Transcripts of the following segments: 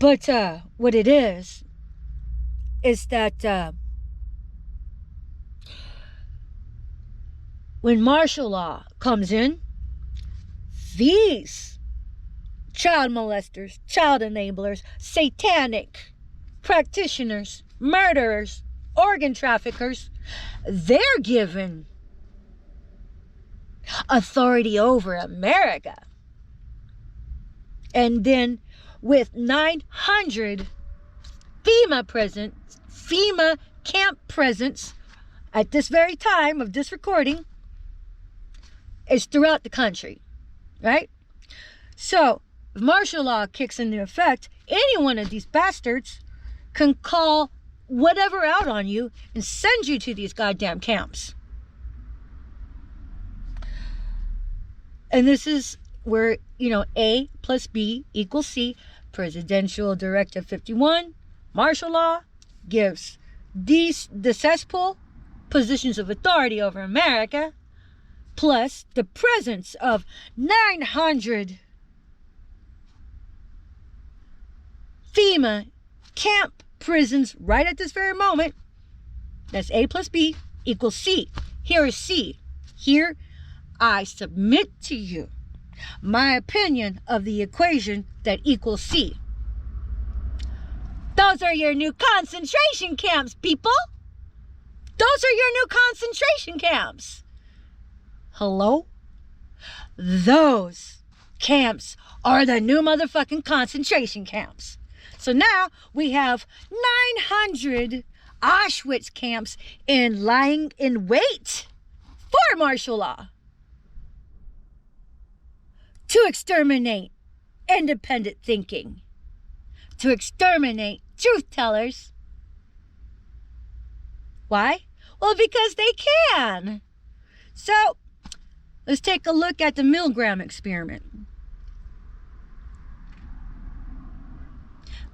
But what it is that when martial law comes in, these child molesters, child enablers, satanic practitioners, murderers, organ traffickers, they're given authority over America. And then with 900 FEMA camp presence at this very time of this recording, is throughout the country, right? So if martial law kicks into effect, any one of these bastards can call whatever out on you and send you to these goddamn camps. And this is where, A plus B equals C. Presidential Directive 51, martial law, gives the cesspool positions of authority over America, plus the presence of 900 FEMA camp prisons right at this very moment. That's A plus B equals C. Here is C. Here I submit to you my opinion of the equation that equals C. Those are your new concentration camps, people. Those are your new concentration camps. Hello? Those camps are the new motherfucking concentration camps. So now we have 900 Auschwitz camps lying in wait for martial law to exterminate independent thinking, to exterminate truth tellers. Why? Well, because they can. So let's take a look at the Milgram experiment.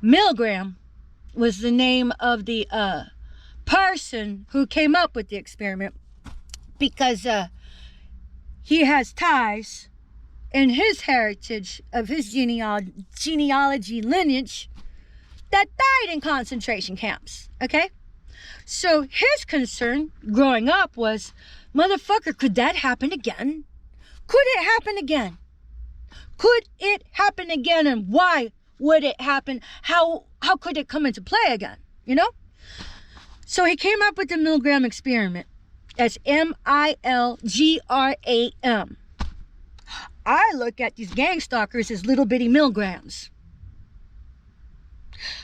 Milgram was the name of the person who came up with the experiment, because he has ties in his heritage of his genealogy lineage that died in concentration camps. Okay? So his concern growing up was, motherfucker, could that happen again? Could it happen again? Could it happen again? And why would it happen? How could it come into play again? So he came up with the Milgram experiment. That's Milgram. I look at these gang stalkers as little bitty milligrams.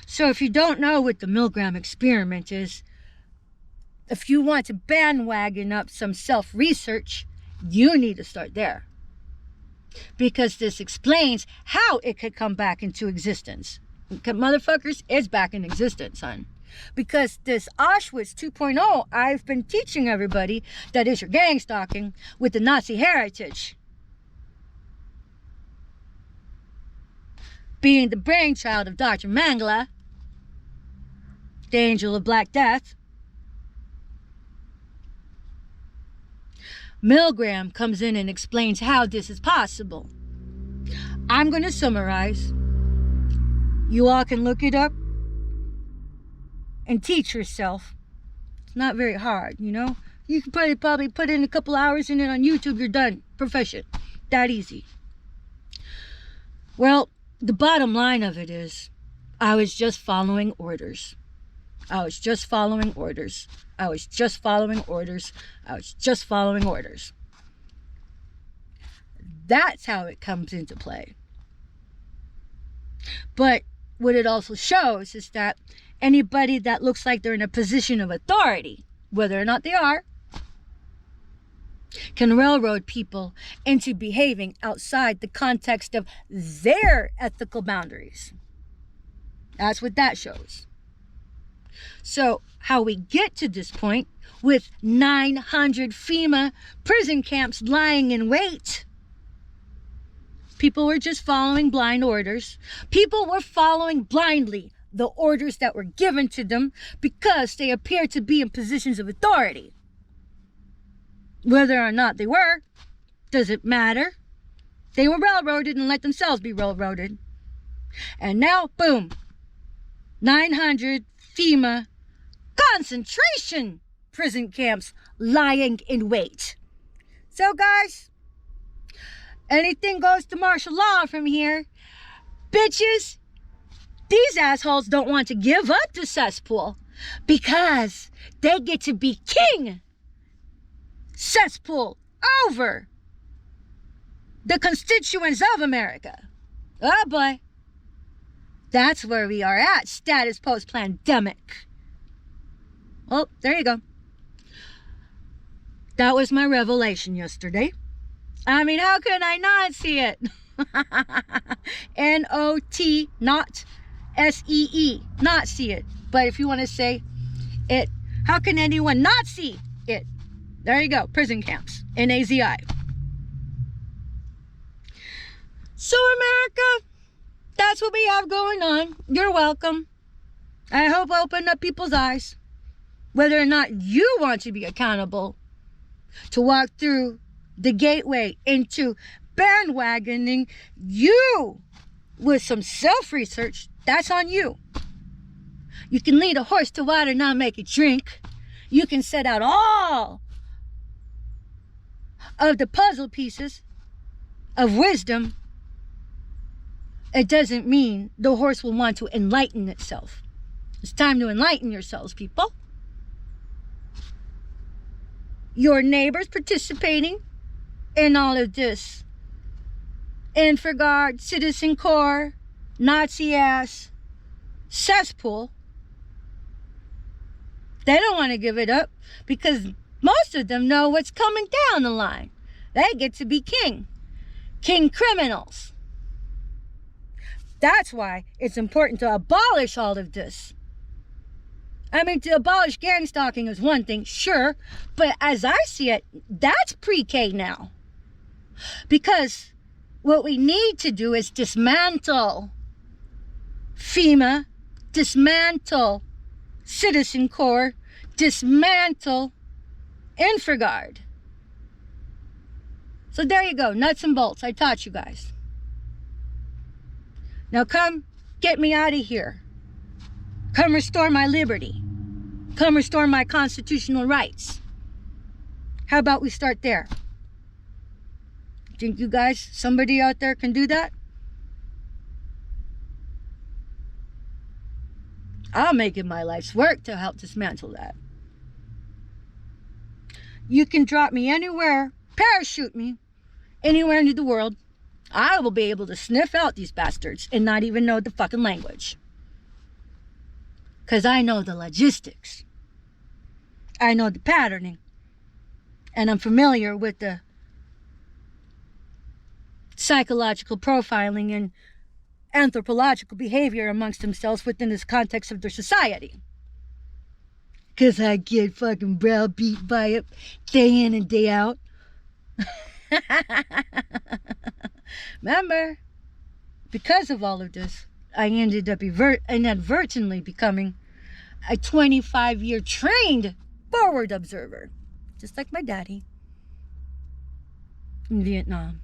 So if you don't know what the Milgram experiment is, if you want to bandwagon up some self-research, you need to start there. Because this explains how it could come back into existence. Motherfuckers, it's back in existence, son. Because this Auschwitz 2.0, I've been teaching everybody that is your gang stalking with the Nazi heritage. Being the brainchild of Dr. Mengele, the angel of Black Death, Milgram comes in and explains how this is possible. I'm going to summarize. You all can look it up and teach yourself. It's not very hard, You can probably put in a couple hours in it on YouTube, you're done. Proficient. That easy. Well, the bottom line of it is, I was just following orders. I was just following orders. I was just following orders. I was just following orders. That's how it comes into play. But what it also shows is that anybody that looks like they're in a position of authority, whether or not they are, can railroad people into behaving outside the context of their ethical boundaries. That's what that shows. So how we get to this point with 900 FEMA prison camps lying in wait, people were just following blind orders. People were following blindly the orders that were given to them because they appeared to be in positions of authority. Whether or not they were, doesn't matter. They were railroaded and let themselves be railroaded. And now, boom, 900 FEMA concentration prison camps lying in wait. So guys, anything goes to martial law from here. Bitches, these assholes don't want to give up the cesspool because they get to be king cesspool over the constituents of America. Oh boy. That's where we are at, status post-pandemic. Well, there you go. That was my revelation yesterday. I mean, how could I not see it? N-O-T, not S-E-E, not see it. But if you want to say it, how can anyone not see it? There you go, prison camps, N-A-Z-I. So America, that's what we have going on. You're welcome. I hope I opened up people's eyes. Whether or not you want to be accountable to walk through the gateway into bandwagoning you with some self-research, that's on you. You can lead a horse to water, not make it drink. You can set out all of the puzzle pieces of wisdom. It doesn't mean the horse will want to enlighten itself. It's time to enlighten yourselves, people. Your neighbors participating in all of this Infraguard, Citizen Corps, Nazi-ass cesspool. They don't want to give it up because most of them know what's coming down the line. They get to be king criminals. That's why it's important to abolish all of this. I mean, to abolish gang stalking is one thing, sure, but as I see it, that's pre-K now. Because what we need to do is dismantle FEMA, dismantle Citizen Corps, dismantle Infraguard. So there you go, nuts and bolts. I taught you guys. Now come get me out of here. Come restore my liberty. Come restore my constitutional rights. How about we start there? Think you guys, somebody out there can do that? I'll make it my life's work to help dismantle that. You can drop me anywhere, parachute me, anywhere in the world. I will be able to sniff out these bastards and not even know the fucking language. Because I know the logistics. I know the patterning. And I'm familiar with the psychological profiling and anthropological behavior amongst themselves within this context of their society. Because I get fucking browbeat by it day in and day out. Remember, because of all of this, I ended up inadvertently becoming a 25-year trained forward observer, just like my daddy in Vietnam.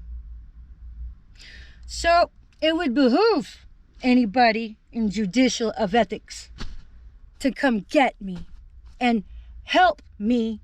So it would behoove anybody in judicial of ethics to come get me and help me